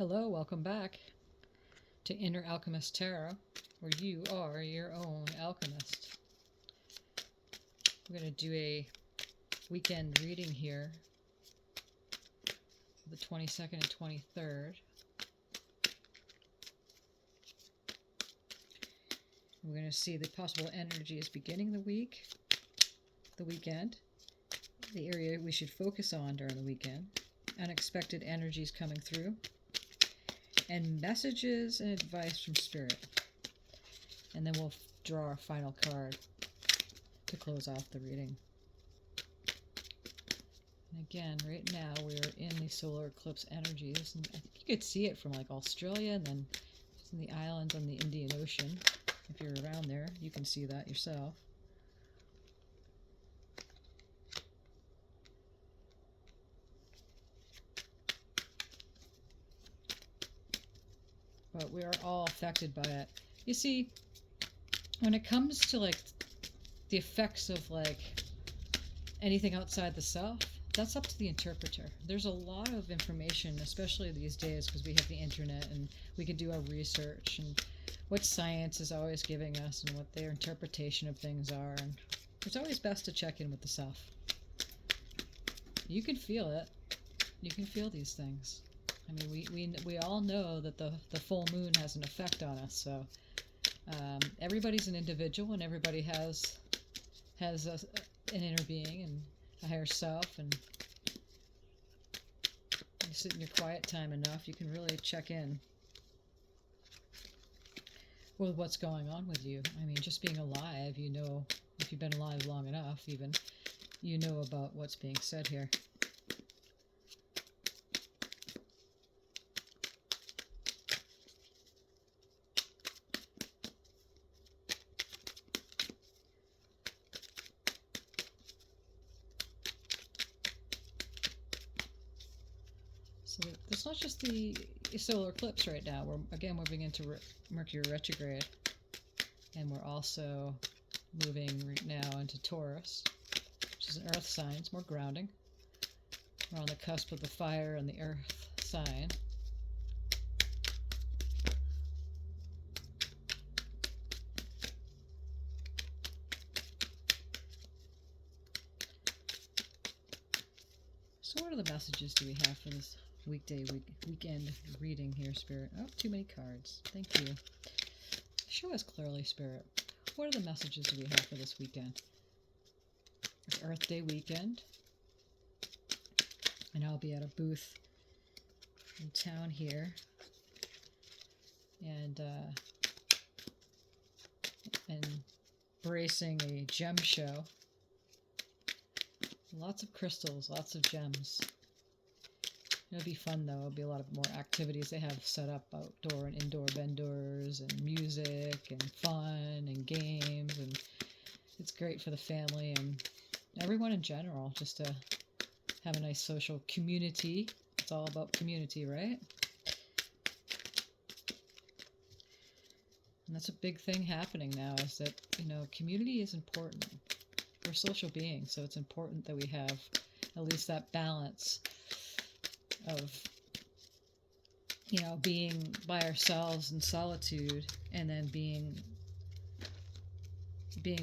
Hello, welcome back to Inner Alchemist Tarot, where you are your own alchemist. We're going to do a weekend reading here, the 22nd and 23rd. We're going to see the possible energies beginning the weekend, the area we should focus on during the weekend, unexpected energies coming through, and messages and advice from Spirit. And then we'll draw our final card to close off the reading. And again, right now we're in the solar eclipse energies. And I think you could see it from like Australia and then in the islands on the Indian Ocean. If you're around there, you can see that yourself. But we are all affected by it. You see, when it comes to like the effects of like anything outside the self, that's up to the interpreter. There's a lot of information, especially these days, because we have the internet and we can do our research and what science is always giving us and what their interpretation of things are. And it's always best to check in with the self. You can feel it. You can feel these things. I mean, we all know that the full moon has an effect on us. So everybody's an individual, and everybody has an inner being and a higher self. And you sit in your quiet time enough, you can really check in with what's going on with you. I mean, just being alive, you know, if you've been alive long enough, even, you know about what's being said here. So it's not just the solar eclipse right now. We're again moving into Mercury retrograde, and we're also moving right now into Taurus, which is an earth sign. It's more grounding. We're on the cusp of the fire and the earth sign. So what are the messages do we have for this weekend reading here, Spirit? Oh, too many cards. Thank you. Show us clearly, Spirit. What are the messages do we have for this weekend? It's Earth Day weekend, and I'll be at a booth in town here, and embracing a gem show. Lots of crystals, lots of gems. It'll be fun though. It'll be a lot of more activities they have set up, outdoor and indoor vendors and music and fun and games, and it's great for the family and everyone in general, just to have a nice social community. It's all about community, right? And that's a big thing happening now, is that, you know, community is important. We're social beings, so it's important that we have at least that balance of, you know, being by ourselves in solitude and then being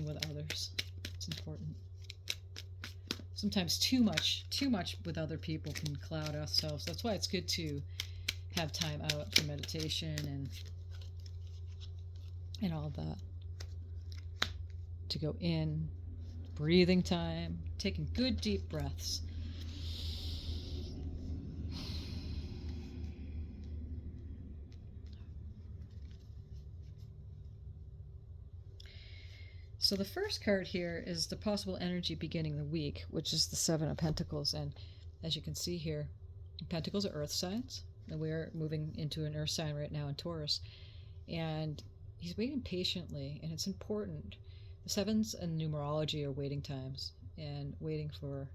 with others. It's important. Sometimes too much with other people can cloud ourselves. That's why it's good to have time out for meditation and all that. To go in, breathing time, taking good deep breaths. So the first card here is the possible energy beginning the week, which is the Seven of Pentacles. And as you can see here, Pentacles are earth signs, and we're moving into an earth sign right now in Taurus. And he's waiting patiently, and it's important. The sevens and numerology are waiting times, and waiting for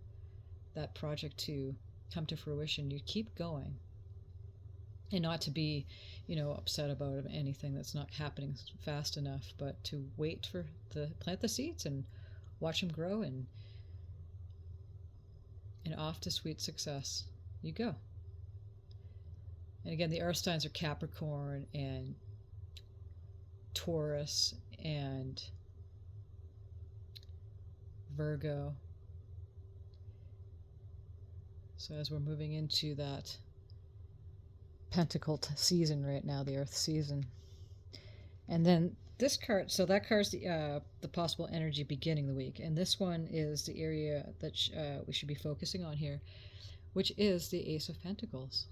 that project to come to fruition. You keep going, and not to be, you know, upset about anything that's not happening fast enough, but to wait for plant the seeds and watch them grow, and off to sweet success you go. And again, the earth signs are Capricorn and Taurus and Virgo. So as we're moving into that pentacle season right now, the earth season. And then this card, so that card's the possible energy beginning the week. And this one is the area that we should be focusing on here, which is the Ace of Pentacles.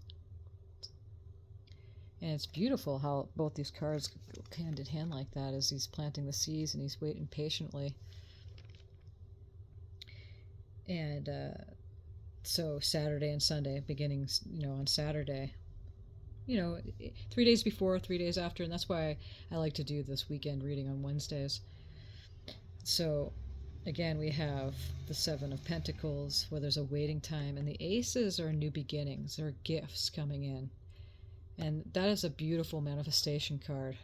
And it's beautiful how both these cards go hand in hand like that, as he's planting the seeds and he's waiting patiently. And so Saturday and Sunday, beginning, on Saturday, 3 days before, 3 days after, and that's why I like to do this weekend reading on Wednesdays. So again, we have the Seven of Pentacles, where there's a waiting time, and the aces are new beginnings, they're gifts coming in. And that is a beautiful manifestation card.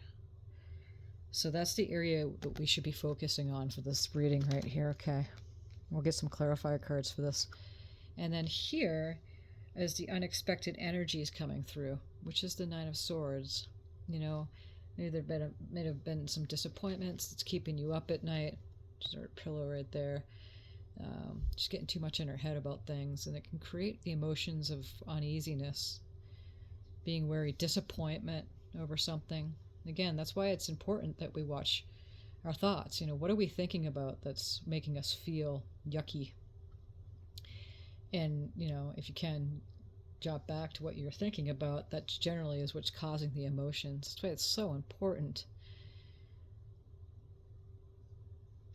So that's the area that we should be focusing on for this reading right here, okay? We'll get some clarifier cards for this. And then here is the unexpected energies coming through, which is the Nine of Swords. Maybe there may have been some disappointments that's keeping you up at night. Just our pillow right there. Just getting too much in her head about things, and it can create the emotions of uneasiness, being wary, disappointment over something. Again, that's why it's important that we watch our thoughts. What are we thinking about that's making us feel yucky? And, if you can jot back to what you're thinking about, that generally is what's causing the emotions. That's why it's so important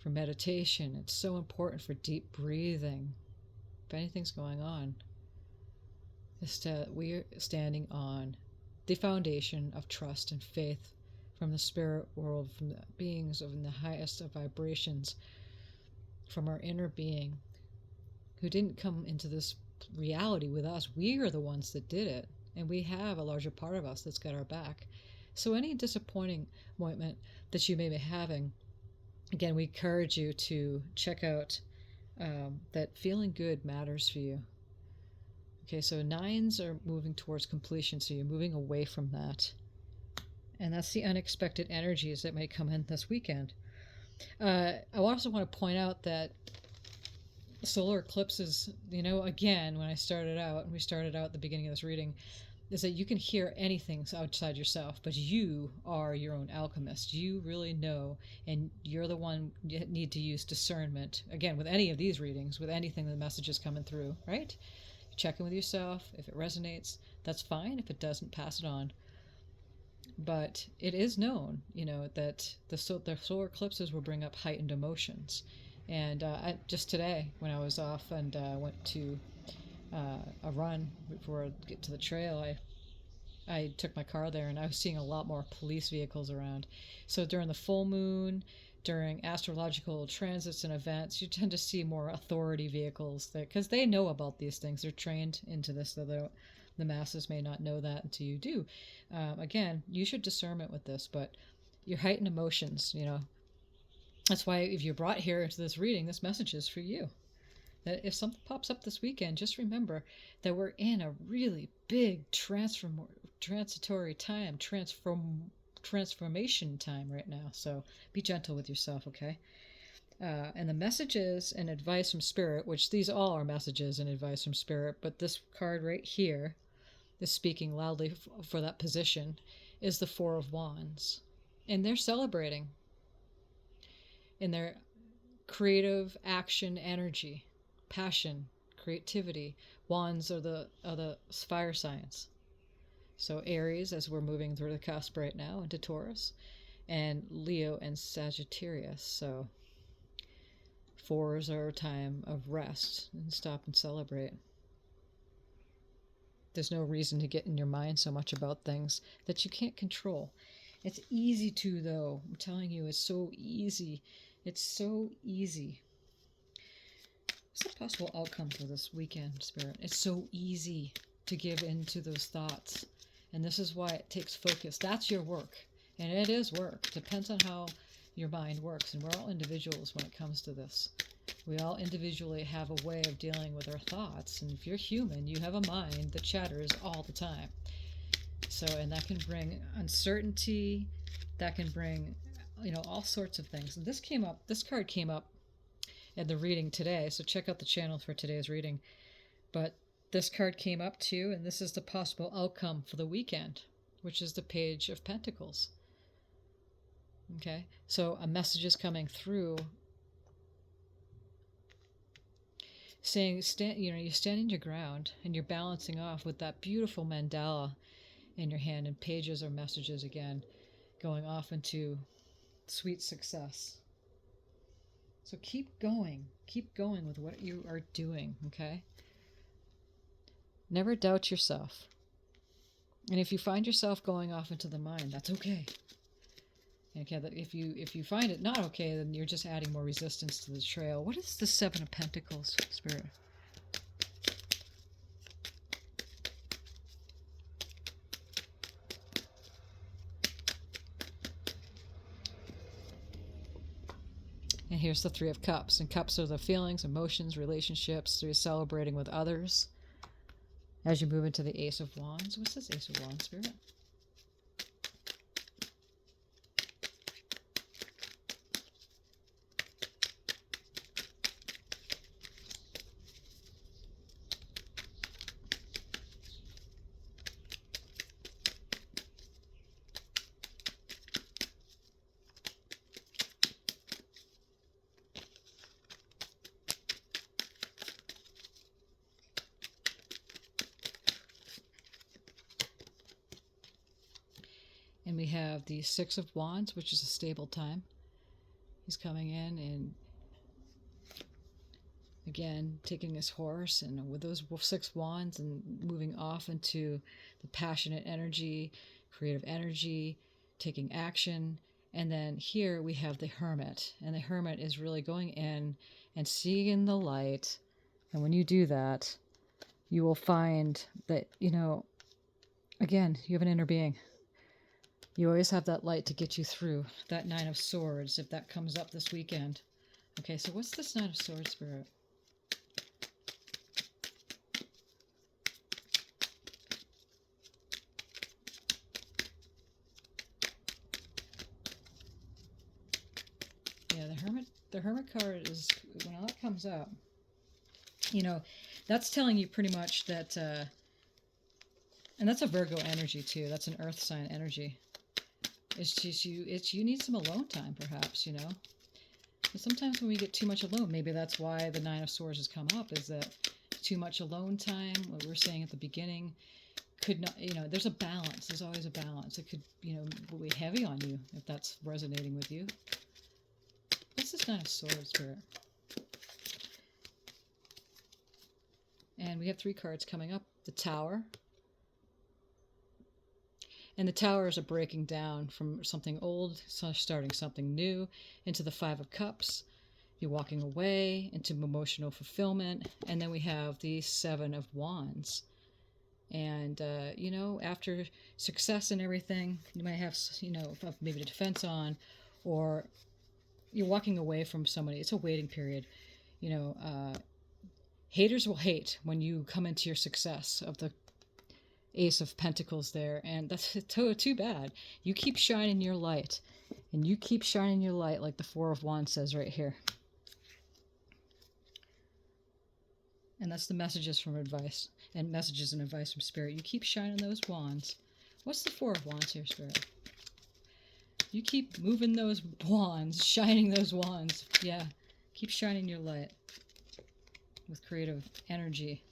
for meditation. It's so important for deep breathing. If anything's going on, we're standing on the foundation of trust and faith from the spirit world, from the beings of the highest of vibrations, from our inner being, who didn't come into this reality with us. We are the ones that did it, and we have a larger part of us that's got our back. So any disappointment that you may be having, again, we encourage you to check out that feeling good matters for you. Okay, so nines are moving towards completion, so you're moving away from that. And that's the unexpected energies that may come in this weekend. I also want to point out that solar eclipses, again, when we started out at the beginning of this reading, is that you can hear anything outside yourself, but you are your own alchemist. You really know, and you're the one you need to use discernment. Again, with any of these readings, with anything the message is coming through, right? Check in with yourself. If it resonates, that's fine. If it doesn't, pass it on. But it is known, that the solar eclipses will bring up heightened emotions. And just today, when I was off and went to a run before I get to the trail, I took my car there, and I was seeing a lot more police vehicles around. So during the full moon, during astrological transits and events, you tend to see more authority vehicles there, because they know about these things. They're trained into this, though the masses may not know that until you do. Again, use your discernment with this, but your heightened emotions, that's why if you're brought here into this reading, this message is for you. That if something pops up this weekend, just remember that we're in a really big transitory time, transformation time right now. So be gentle with yourself, okay? And the messages and advice from Spirit, which these all are messages and advice from Spirit, but this card right here is speaking loudly for that position, is the Four of Wands. And they're celebrating in their creative action energy, passion, creativity. Wands are the fire signs. So Aries, as we're moving through the cusp right now, into Taurus, and Leo and Sagittarius. So fours are a time of rest and stop and celebrate. There's no reason to get in your mind so much about things that you can't control. It's easy to, though. I'm telling you, it's so easy. It's so easy. What's the possible outcome for this weekend, Spirit? It's so easy to give in to those thoughts. And this is why it takes focus. That's your work. And it is work. Depends on how your mind works. And we're all individuals when it comes to this. We all individually have a way of dealing with our thoughts. And if you're human, you have a mind that chatters all the time. So, and that can bring uncertainty, that can bring, all sorts of things. And this card came up in the reading today, so check out the channel for today's reading. But this card came up too, and this is the possible outcome for the weekend, which is the Page of Pentacles. Okay, so a message is coming through saying, you're standing your ground and you're balancing off with that beautiful mandala in your hand, and pages or messages again going off into sweet success. So keep going with what you are doing, okay? Never doubt yourself. And if you find yourself going off into the mind, that's okay. Okay, if you find it not okay, then you're just adding more resistance to the trail. What is the Seven of Pentacles, Spirit? And here's the Three of Cups. And cups are the feelings, emotions, relationships. So you're celebrating with others. As you move into the Ace of Wands. What's this Ace of Wands, Spirit? And we have the Six of Wands, which is a stable time. He's coming in and, again, taking his horse and with those six wands and moving off into the passionate energy, creative energy, taking action. And then here we have the Hermit. And the Hermit is really going in and seeing the light. And when you do that, you will find that, again, you have an inner being. You always have that light to get you through. That Nine of Swords, if that comes up this weekend. Okay, so what's this Nine of Swords, Spirit? Yeah, the Hermit card is, when that comes up, that's telling you pretty much that, and that's a Virgo energy too. That's an earth sign energy. It's just you need some alone time, perhaps, But sometimes when we get too much alone, maybe that's why the Nine of Swords has come up, is that too much alone time, what we were saying at the beginning, could not, there's a balance. There's always a balance. It could, weigh heavy on you if that's resonating with you. What's this Nine of Swords, Spirit? And we have three cards coming up. The Tower. And the Tower is a breaking down from something old, starting something new, into the Five of Cups. You're walking away into emotional fulfillment. And then we have the Seven of Wands. And, after success and everything, you might have, maybe a defense on, or you're walking away from somebody. It's a waiting period. Haters will hate when you come into your success of the Ace of Pentacles there, and that's too bad. You keep shining your light, and you keep shining your light like the Four of Wands says right here. And that's the messages from advice, and messages and advice from Spirit. You keep shining those wands. What's the Four of Wands here, Spirit? You keep moving those wands, shining those wands. Yeah, keep shining your light with creative energy.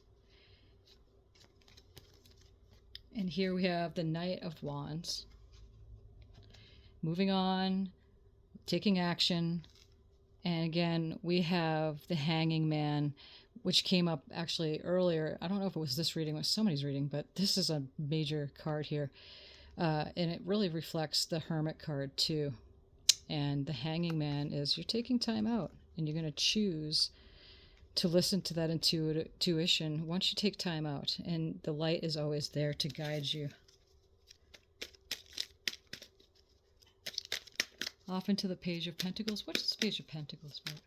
And here we have the Knight of Wands. Moving on, taking action. And again, we have the Hanging Man, which came up actually earlier. I don't know if it was this reading or somebody's reading, but this is a major card here. And it really reflects the Hermit card too. And the Hanging Man is you're taking time out and you're going to choose to listen to that intuition once you take time out, and the light is always there to guide you. Off into the Page of Pentacles. What is the Page of Pentacles about?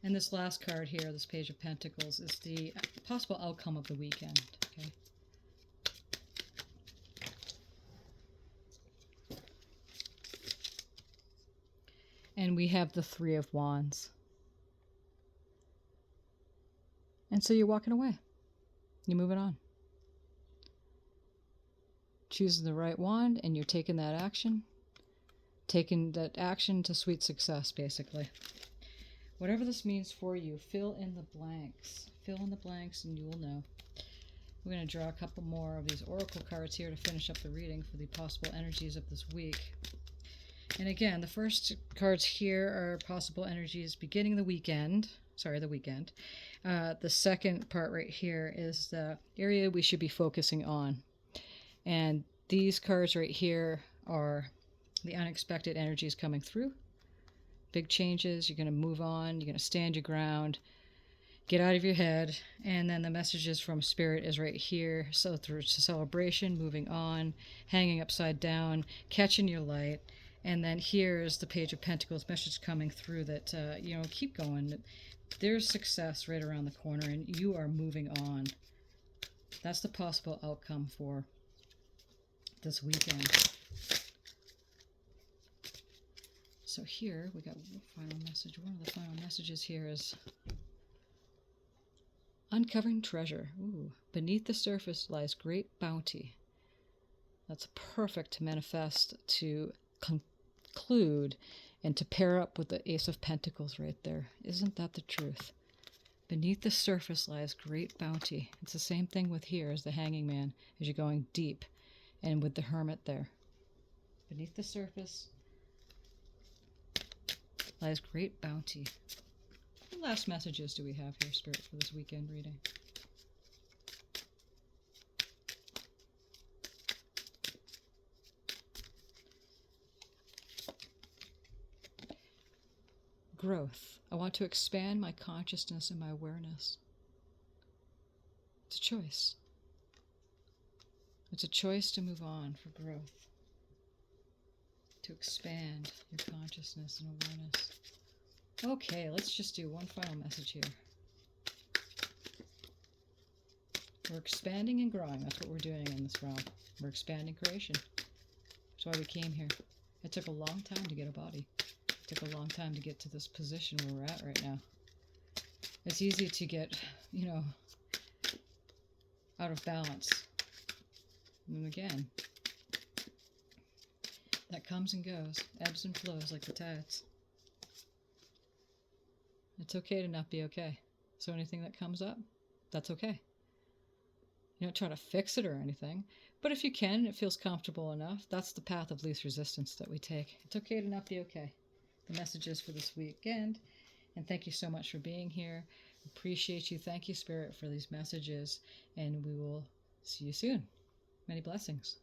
And this last card here, this Page of Pentacles, is the possible outcome of the weekend. Okay. And we have the Three of Wands. And so you're walking away. You're moving on. Choosing the right wand, and you're taking that action. Taking that action to sweet success, basically. Whatever this means for you, fill in the blanks. Fill in the blanks and you will know. We're going to draw a couple more of these oracle cards here to finish up the reading for the possible energies of this week. And again, the first cards here are possible energies beginning the weekend. Sorry, the weekend. The second part right here is the area we should be focusing on. And these cards right here are the unexpected energies coming through. Big changes. You're going to move on. You're going to stand your ground. Get out of your head. And then the messages from Spirit is right here. So through to celebration, moving on, hanging upside down, catching your light. And then here's the Page of Pentacles message coming through that, keep going. There's success right around the corner and you are moving on. That's the possible outcome for this weekend. So here we got one final message. One of the final messages here is uncovering treasure. Ooh, beneath the surface lies great bounty. That's perfect to manifest, to conclude, and to pair up with the Ace of Pentacles right there. Isn't that the truth? Beneath the surface lies great bounty. It's the same thing with here as the Hanging Man, as you're going deep, and with the Hermit there. Beneath the surface lies great bounty. What last messages do we have here, Spirit, for this weekend reading? Growth. I want to expand my consciousness and my awareness. It's a choice. It's a choice to move on for growth. To expand your consciousness and awareness. Okay, let's just do one final message here. We're expanding and growing. That's what we're doing in this realm. We're expanding creation. That's why we came here. It took a long time to get a body. It took a long time to get to this position where we're at right now. It's easy to get, out of balance. And again, that comes and goes, ebbs and flows like the tides. It's okay to not be okay. So anything that comes up, that's okay. You don't try to fix it or anything, but if you can and it feels comfortable enough, that's the path of least resistance that we take. It's okay to not be okay. The messages for this weekend, and thank you so much for being here. Appreciate you. Thank you, Spirit, for these messages, and we will see you soon. Many blessings.